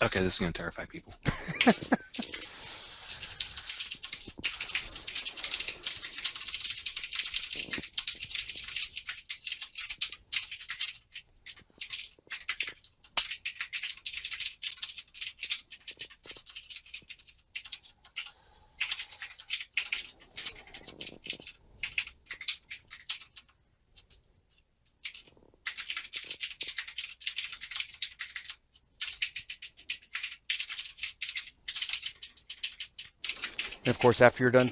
Okay, this is going to terrify people. And of course, after you're done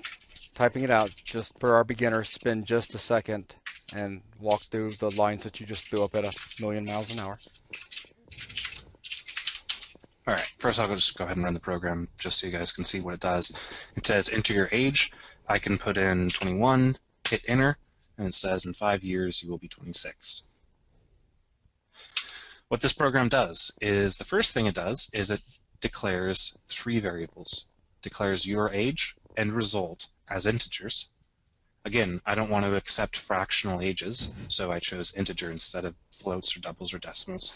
typing it out, just for our beginners, spend just a second and walk through the lines that you just threw up at 1,000,000 miles an hour. All right, first I'll just go ahead and run the program just so you guys can see what it does. It says enter your age. I can put in 21, hit enter, and it says in 5 years you will be 26. What this program does is, the first thing it does is it declares 3 variables. It declares your age and result as integers. Again, I don't want to accept fractional ages, so I chose integer instead of floats or doubles or decimals.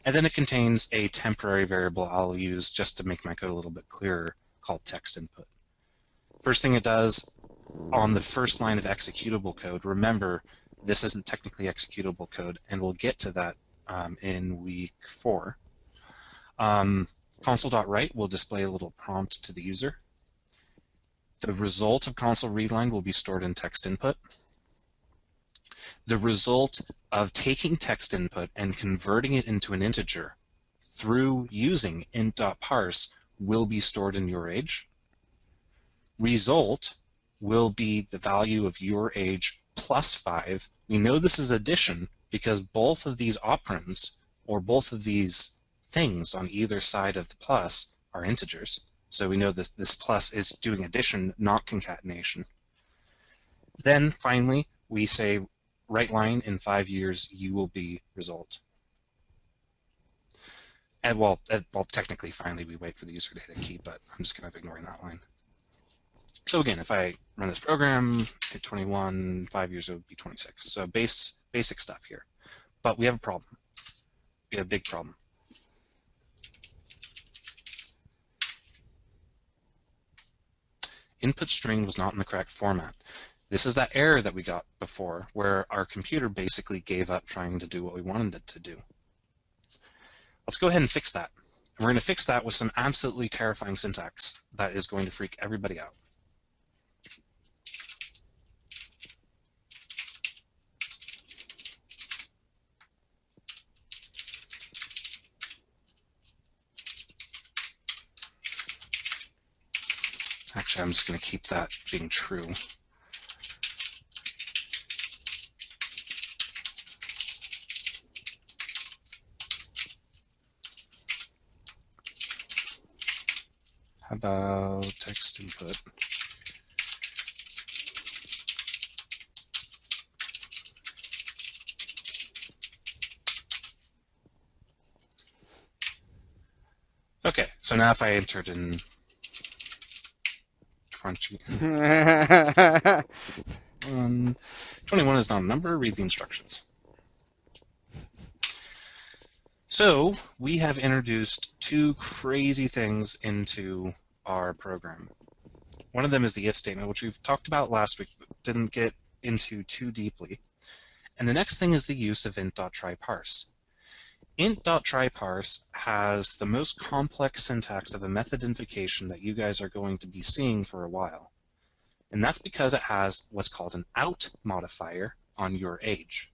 And then it contains a temporary variable I'll use just to make my code a little bit clearer, called text input. First thing it does, on the first line of executable code, remember this isn't technically executable code, and we'll get to that in week 4. Console.write will display a little prompt to the user. The result of console readline will be stored in text input. The result of taking text input and converting it into an integer through using int.parse will be stored in your age. Result will be the value of your age plus 5. We know this is addition because both of these operands, or both of these things on either side of the plus, are integers. So we know this plus is doing addition, not concatenation. Then finally, we say write line in 5 years you will be result. And well, technically, finally, we wait for the user to hit a key, but I'm just kind of ignoring that line. So again, if I run this program, hit 21, 5 years it would be 26. So basic stuff here. But we have a problem. We have a big problem. Input string was not in the correct format. This is that error that we got before, where our computer basically gave up trying to do what we wanted it to do. Let's go ahead and fix that. And we're going to fix that with some absolutely terrifying syntax that is going to freak everybody out. Actually, I'm just going to keep that being true. How about text input? Okay, so now if I entered in 20, 21 is not a number, read the instructions. So we have introduced 2 crazy things into our program. One of them is the if statement, which we've talked about last week, but didn't get into too deeply. And the next thing is the use of int.tryparse. Int.tryparse has the most complex syntax of a method invocation that you guys are going to be seeing for a while. And that's because it has what's called an out modifier on your age.